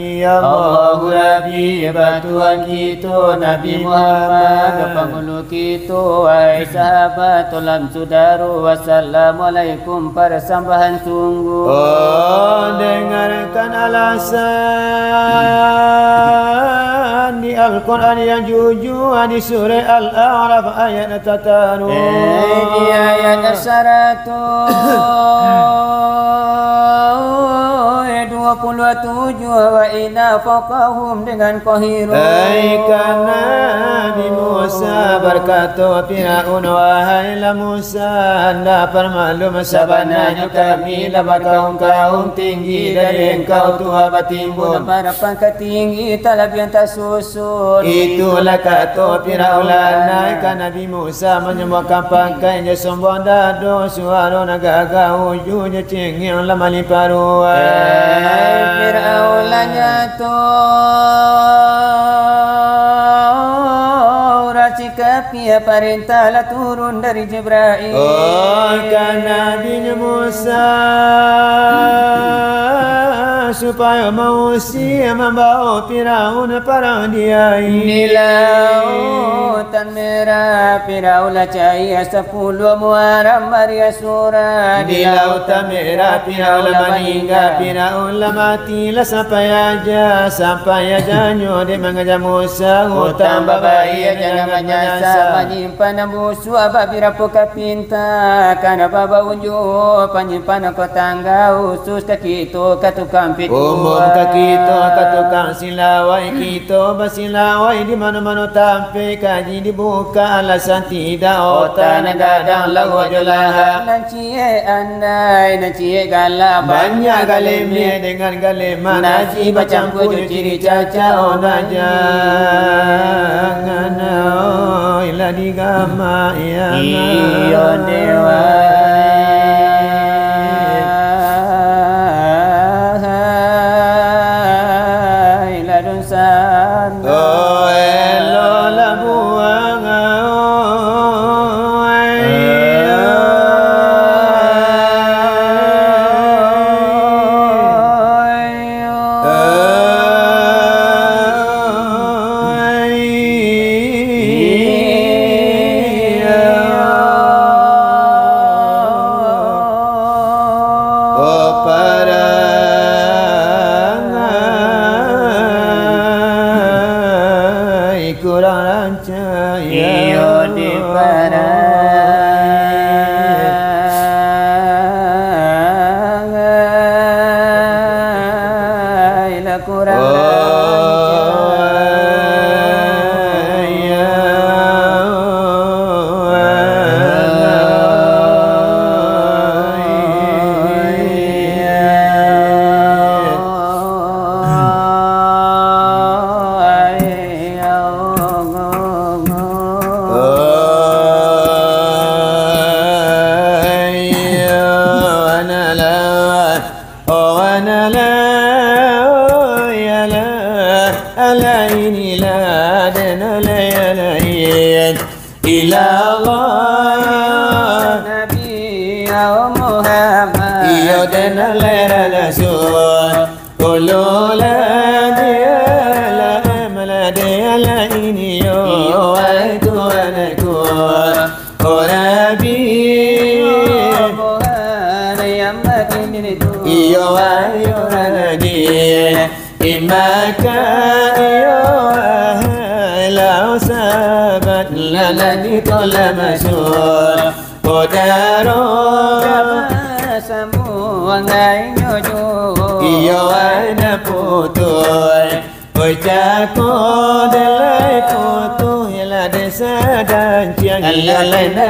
Nabi Allah Nabi Tuhan kita Nabi Muhammad penghulu kita wahai sahabat tolong saudara wassalamualaikum para sambahan sungguh. Oh dengarkan alasan di Al-Quran yang jujur di surah Al-A'raf ayat 100. Di ayat 127 wa ina faqahum dengan qahiru. Karena Nabi Musa berkata Fir'aun wahai Musa anda permaklum sebenarnya kami adalah kaum tinggi dari engkau Tuhan batimbun pada pangkat tinggi talab yang tak susun. Itulah kata Fir'aun naikkan Nabi Musa menyembahkan pangkatnya sombong dado suara naga ujungnya cengeng lama liparuan. Fir'aun Sikapnya perintahlah turun dari Jibril. Oh kan Nabi Musa supaya mengusir membawa Fir'aun para dia di lautan merah. Fir'aun cahaya 10 Muharram Maria surah di lautan merah. Fir'aun meninggal, Fir'aun matilah sampai aja dia mengajar Musa hutang babai jangan menyasar menyimpan musuh apabila poka pinta karena baba unjuk penyimpan kau tangga khusus kaki itu katukang pitua umum kaki itu katukang silawai kita bersilawai di mana-mana tampai kaji dibuka alasan tidak otak gadang lagu jolaha nancie andai nancie galak banyak galimnya dengan galiman naji bercampur ciri caca jangan ila digama ya iyo dewa ila dunsan oh elo la buang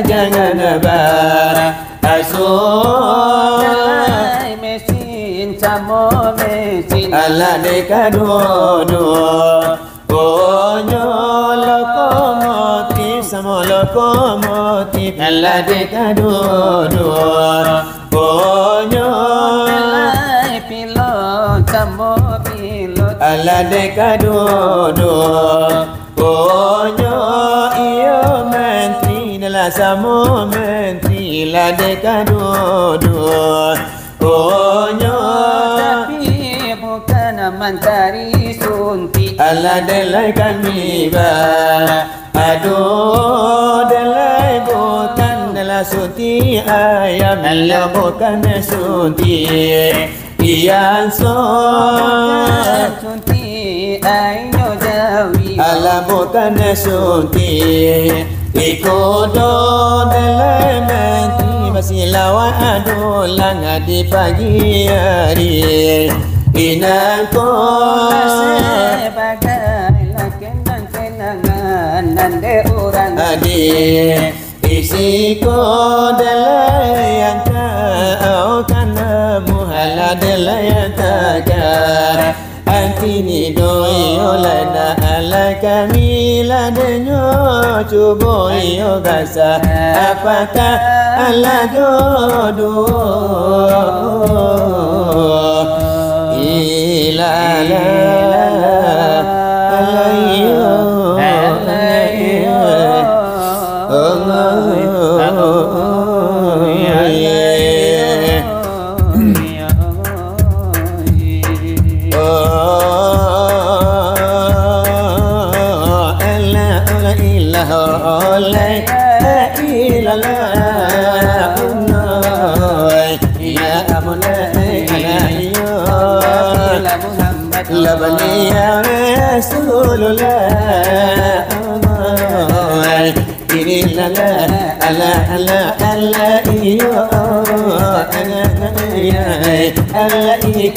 jangan bar asuh mesin samo mesin ala dekadodo onyo lokomotif samo lokomotif ala dekadodo onyo pilot samo pilot ala dekadodo onyo iyo menteri dalam sama menteri la dekadodo onyo tapi bukan mentari sunti Ala delai kami ba aduh delai bukan delai sunti ayam Ala bukan sunti iyan sunti ayo jawi Ala bukan sunti ikodo delai menti masih lawan aduh langah di pagi hari inako sebagai lakian kenangan nande orang adik isiko delai yang kau kana muhala delai yang takar antini doi olana ala kami ladenyo cubo iyo gasa apakah ala dodo ilala alayo Labani ya Rasulullah ini lala ala ala ala iyo ala ya ala iyo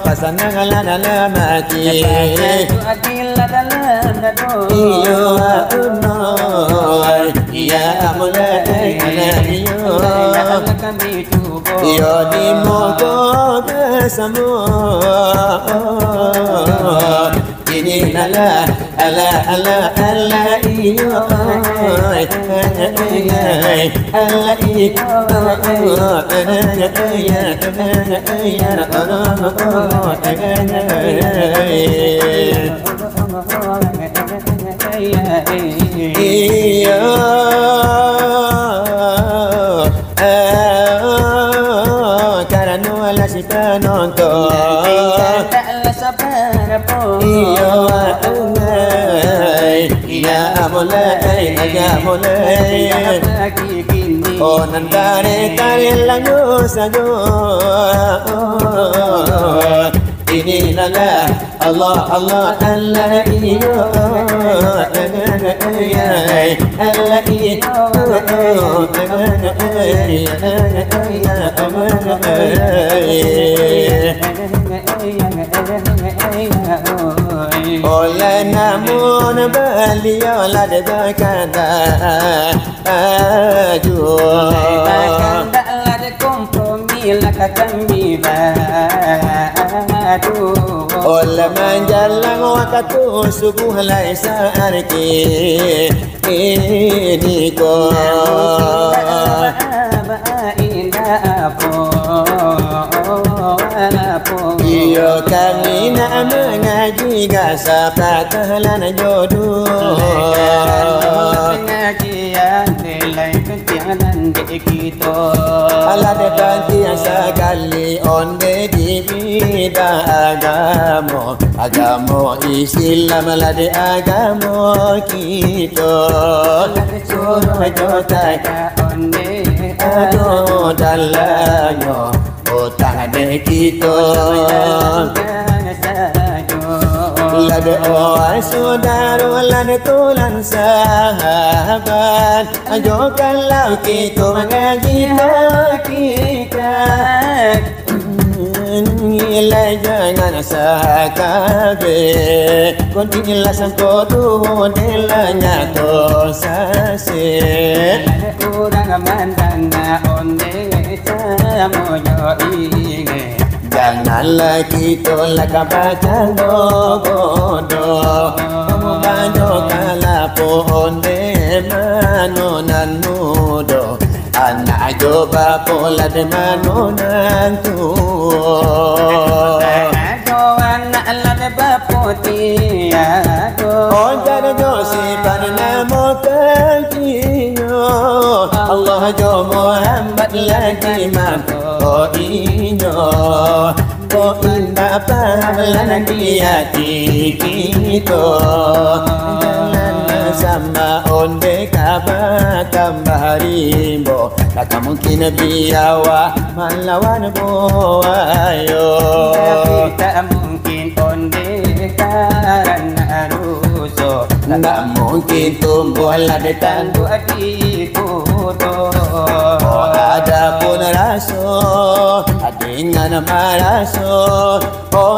pasangan ala mati iyo unoy ya mulai iyo di mogo bersama ini ala ala ala ala iyo ala karena wala si penonton iyo ya mulai oh nandare karilanyo sajo ini lala Allah Allah Allah iyo Allah oleh namun beliau lah berkata aduh lah de kompromi lah kami badu oleh menjalang waktu subuh laisa arki ini ko iyo kami nak mengaji gasa patahalan jodoh pengajian nilai ketianan di kita ala debanti sekali onde di bidang agama Islam lade agama kita suruh jotai onde aduh dalanyo utang de kita lade oh saudara lade tulan sahabat ajokanlah kita mengaji hakikat nilai jangan sakabe kontilah sangko tuh delanya to sase kurang mandang onde samoyo inge janganlah kita lakabacan bodoh membantu kalapo onde manonan mudo anak coba pola de manonan tu anak la de bapoti berdosi pada mokajiyo Allah jo Muhammad lagi mako inyo ko indah pahalan di hati kita sama onde kabah rimbo tak mungkin biawa melawan boayo tapi tak mungkin onde karena ruso tak mungkin tumbuh ladai tandu di kudo adapun raso dengan maraso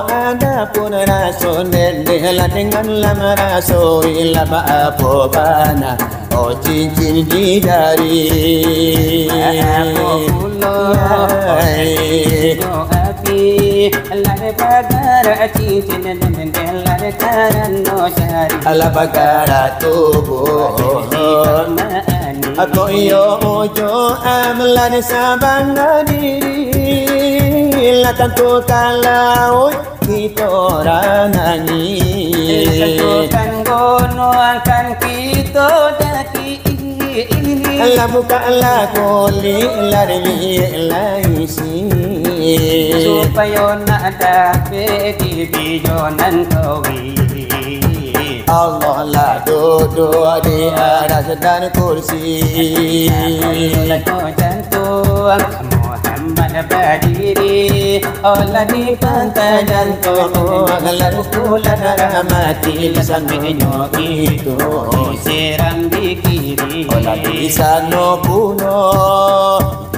adapun raso nendela dengan lama raso ila apa bana cincin di dari api lare bagara cincin nendela karano syari ala bagara tubuh ako iyo ojo amlan sabang diri la tanto kalau kita orang nyanyi kan gono akan kita daki Allah buka Allah koli larmi laisi supaya nak dapat dibijonan kawi Allah lah duduk di atas dan kursi jantung Muhammad berdiri Allah di pantai jantung Lalu pulang rahmati sambil itu siram di kiri Allah di sana bunuh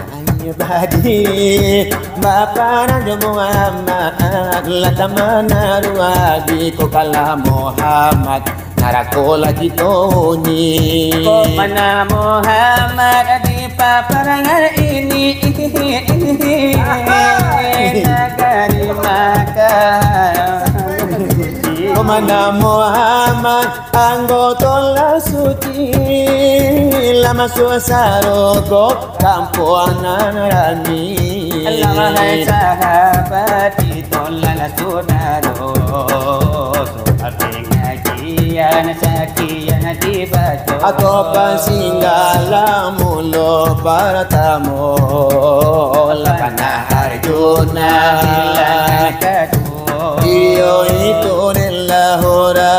badi bapa Nabi Muhammad la tamana ruadi ko kala Muhammad narako lagi toni ko mana Muhammad di paparangan ini negari Makkah ko mana Muhammad anggota la suci lama suasaro ko kampuanan rani Allah hai sahabat itulah saudaro soal ngajian sakian dibaca atau pasinggala mulo para tamu lakana Arjuna iyo itu nillahura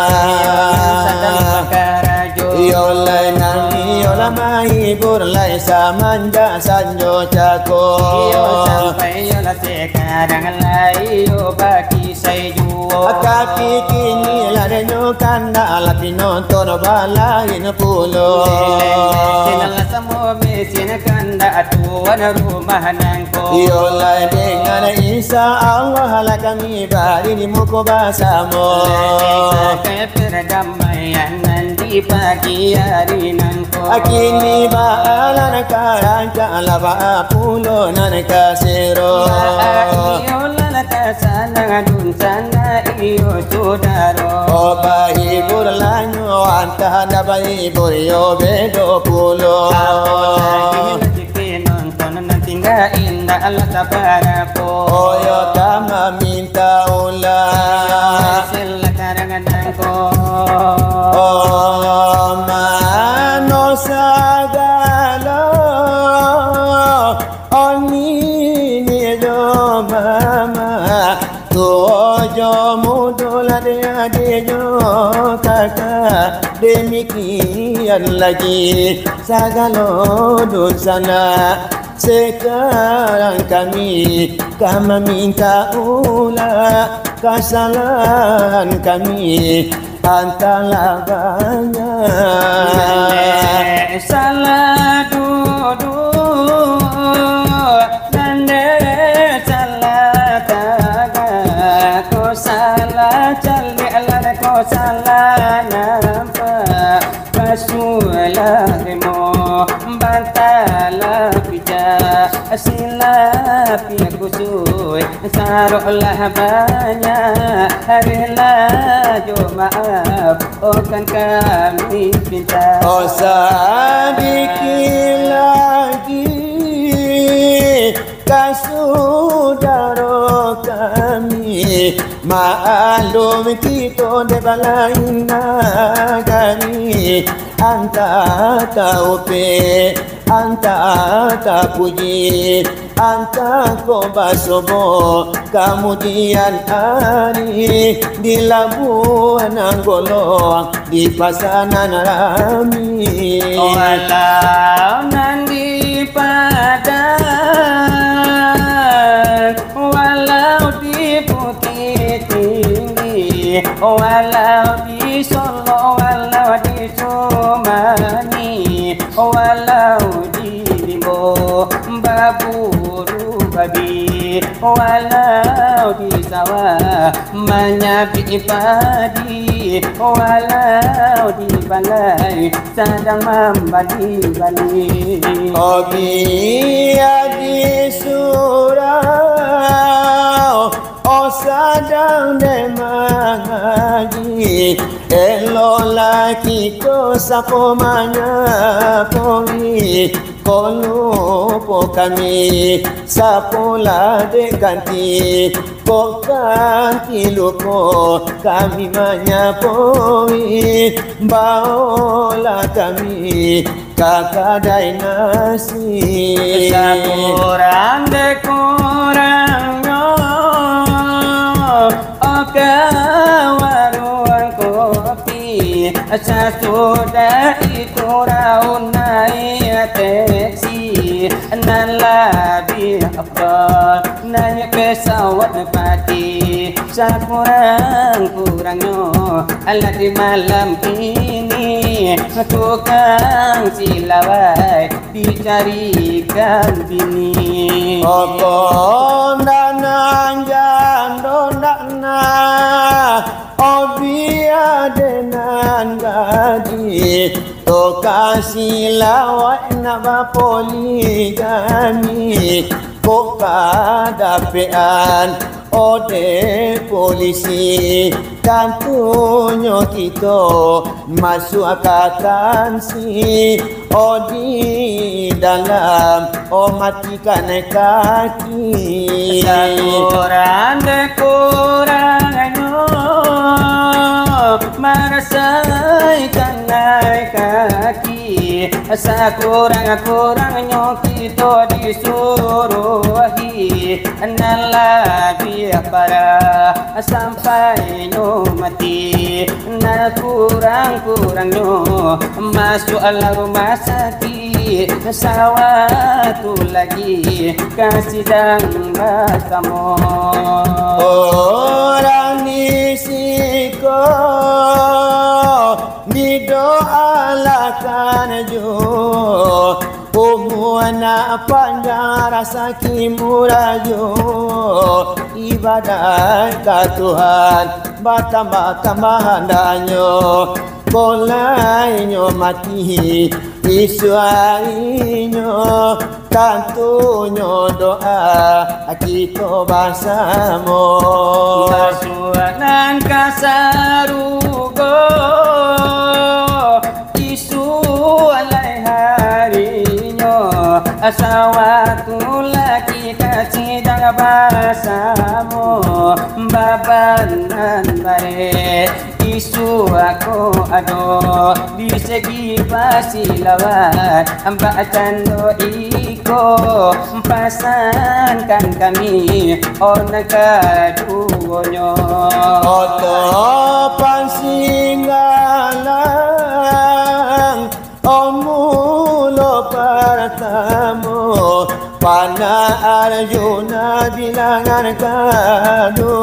iyo lainan iyo lamai burlai samanja sanjo cako iyo sampai iyo la sekarang lai iyo baki sayuo kaki kini ladenyo kanda alapi nonton balain pulo sinala samo mesin kanda atuan rumah nangko iyo lai dengan insya Allah lah kami bari di muko basamo perdamaian nanti pagi hari nangko akini baalan karanca laba pulo nan kasero iyo lalata sana dun sana iyo saudaro bahibur lanyo antah na bahibur yo bedo pulo nonton nanti nggak indah Allah tabarako yo kama minta ulah silakan nangko mano sagalo oni ni jo mama jo mudul ade jo kakak demikian lagi sagalo dosana sekarang kami minta ulah kesalahan kami antara banyak salah duduk dan salah tagak ko salah cali alam ko salah nampak Rasulullah bantala pija silap yang kusui sarolah banyak harilah jo maaf oh kan kami minta oh sedikit lagi kasudaro kami maklum kita de balain naga hari anta taupe anta tapuji anta kobasobo kemudian hari di Labuan Anggolo di Pasanan Rami walau nanti Padang walau di Bukit Tinggi walau di Solo walau di Sumani walau di Limbo Baburu Babi walau di sawah menyapi padi walau di balai sedang membali-bali Obi di surau oh sedang demangaji elo laki ko sapo mana poli kolupo kami sapola de kanti ko kanti lupo kami manyapoi baola kami kakadai nasi kurang de kurang oke warung kopi sesudah itu raun naik taksi nan lebih afdal naik pesawat pati sekurang-kurangnya alat di malam ini tukang silawai dicarikan bini Okon danang jandona obi adenan gaji to kasih lawak nak poligami kok kadapean ode polisi kantunyo kita masuk akatan si odi dalam matikan kaki kurang kurangnya merasaikan naik kaki sekurang-kurangnya kita disuruhi lebih para sampai mati kurang-kurangnya masuk rumah sakit sawatu lagi kasih dan bersama orang nisiko didoalakan jo umuana panjang rasa kimurajo ibadah ke Tuhan batambah-tambah danyo kolainya mati isuainya kantunyo doa kita bersama basuanan kasarugo isu alai harinya asawatu lagi kasih dah bersama babanan baik isu aku ado di segi pasilawan bacaan iko pasankan kami orang keduanya oto pansinggalang omulo pertama pana arjuna bilangan kado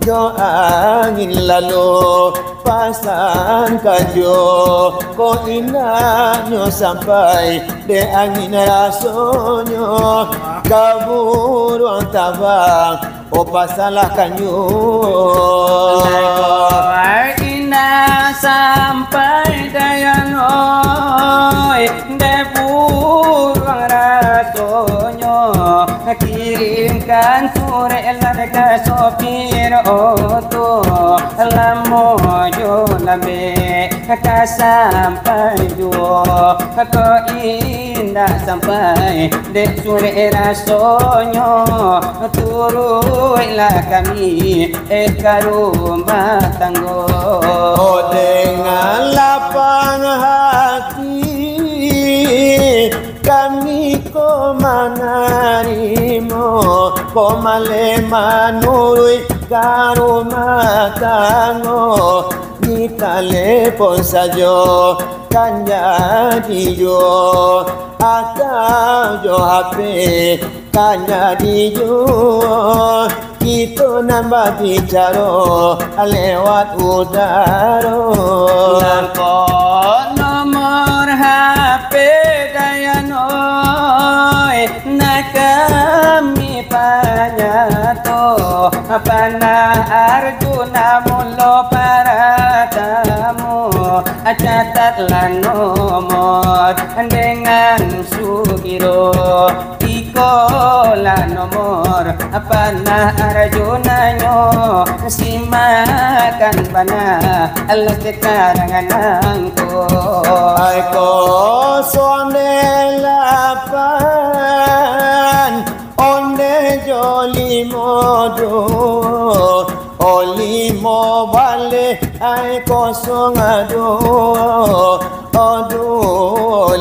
jo angin lalu pasang kajo ko inanyo sampai de angin rasonyo kaburu tabang o pasalah kanyo ina sampai dayanoi de burung rasonyo kirimkan surat ke sopir oto lamo jo lambe ka sampai duo ko indah sampai de surat rasonyo turuilah kami ke rumah tanggo dengan komale manului karuma tango ni telepon saja kan jadi jo atau jo HP kan jadi jo kita nambah bicara lewat udara. Lampo nomor HP dayanoi nak kami panyato pana Arjuna mulo para tamu catatlah nomor dengan Sugiro ikola nomor pana Arjuna nyo simakan pana alas karangan angko ai ko sondelapan onde joli modo olimo vale ai kosong ado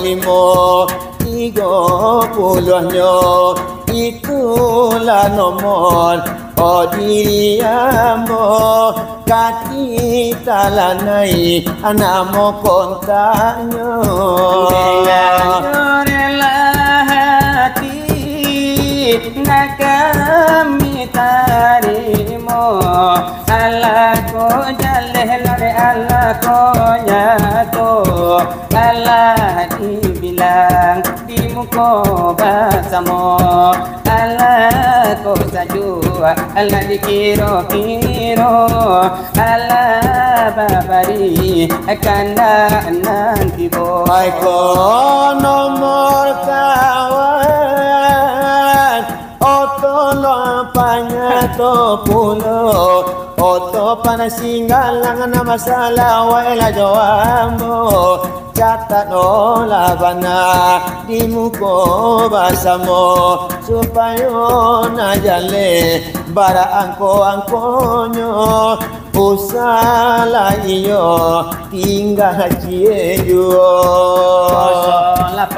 limo 30 itulah nomor Odiamo Katita lanai Anamo kontaknya Dengan rela hati nak kami tarimo Allah ko jaleh lare Allah ko nyato Allah dibilang di muko basamo Allah ko sajua Allah dikiro-kiro Allah babari kanda nanti bo Ay ko nomor kawan Otolo panyato pulo Oto panasinggalang na masalah Waila joambo Catat olabana di muko basamo Supaya najale bara angko-angkonyo Usala iyo tinggal cieyo 8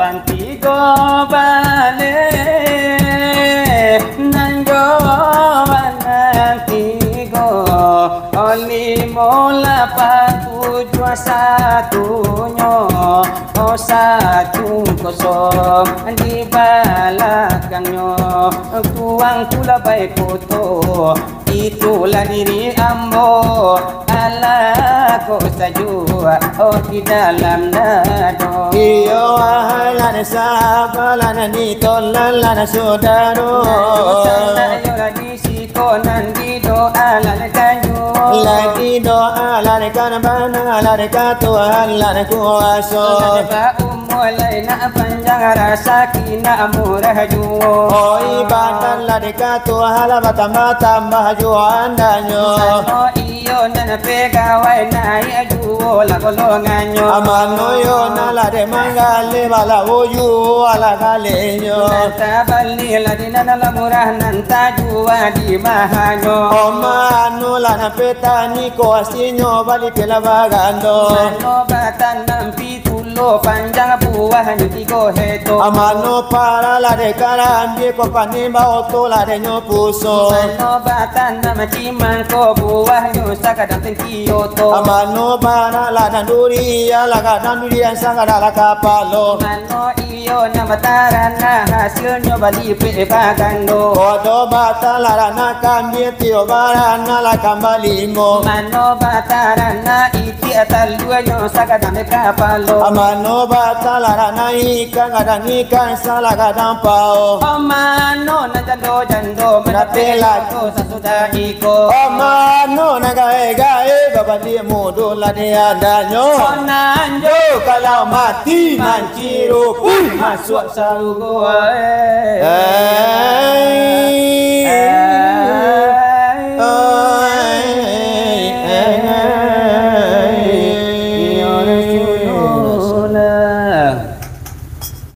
bale nanjo banatigo oli mola patuju satunya satu kosong di belakangnya tuang kula baik foto itulah diri ambo ala ko sajua di dalam nado iyo ahlan sabalan ni tollalan saudaro ayo lagi sikonan di doa lankanyo lagi doa lankan bana lankan Tuhan lan kuasa Laina panjang rasa kina murah juo ibadah lankan Tuhan tambah juandanya iyo nana pegawai nai juo la golonganyo amano yo nala de mangale bala oyu ala galenyo tabali la dinana la murah nanta jua di mahanyo omano la na petani ko asinyo bali kela bagando no batan nampi tulo panjang buahnya tigo heto amano para la de karambie ko panimba oto la de nyo puso no batan namacimang ko buahnya sakadang tengkioto amano para la danduria la danduria sangada la kapalo mano iyo namataran na hasilnya bali pe bagando odo bata la na kambie tio barana la kambalimo mano bataran na iti atal duanya sakadang kapalo amano bata la na ikan gadang ikan sala gadang pao mano na jando menapela ko sasuda iko omano na gae babadi mudo la de adanyo nanjo kalau mati manciro masuk masuk salugo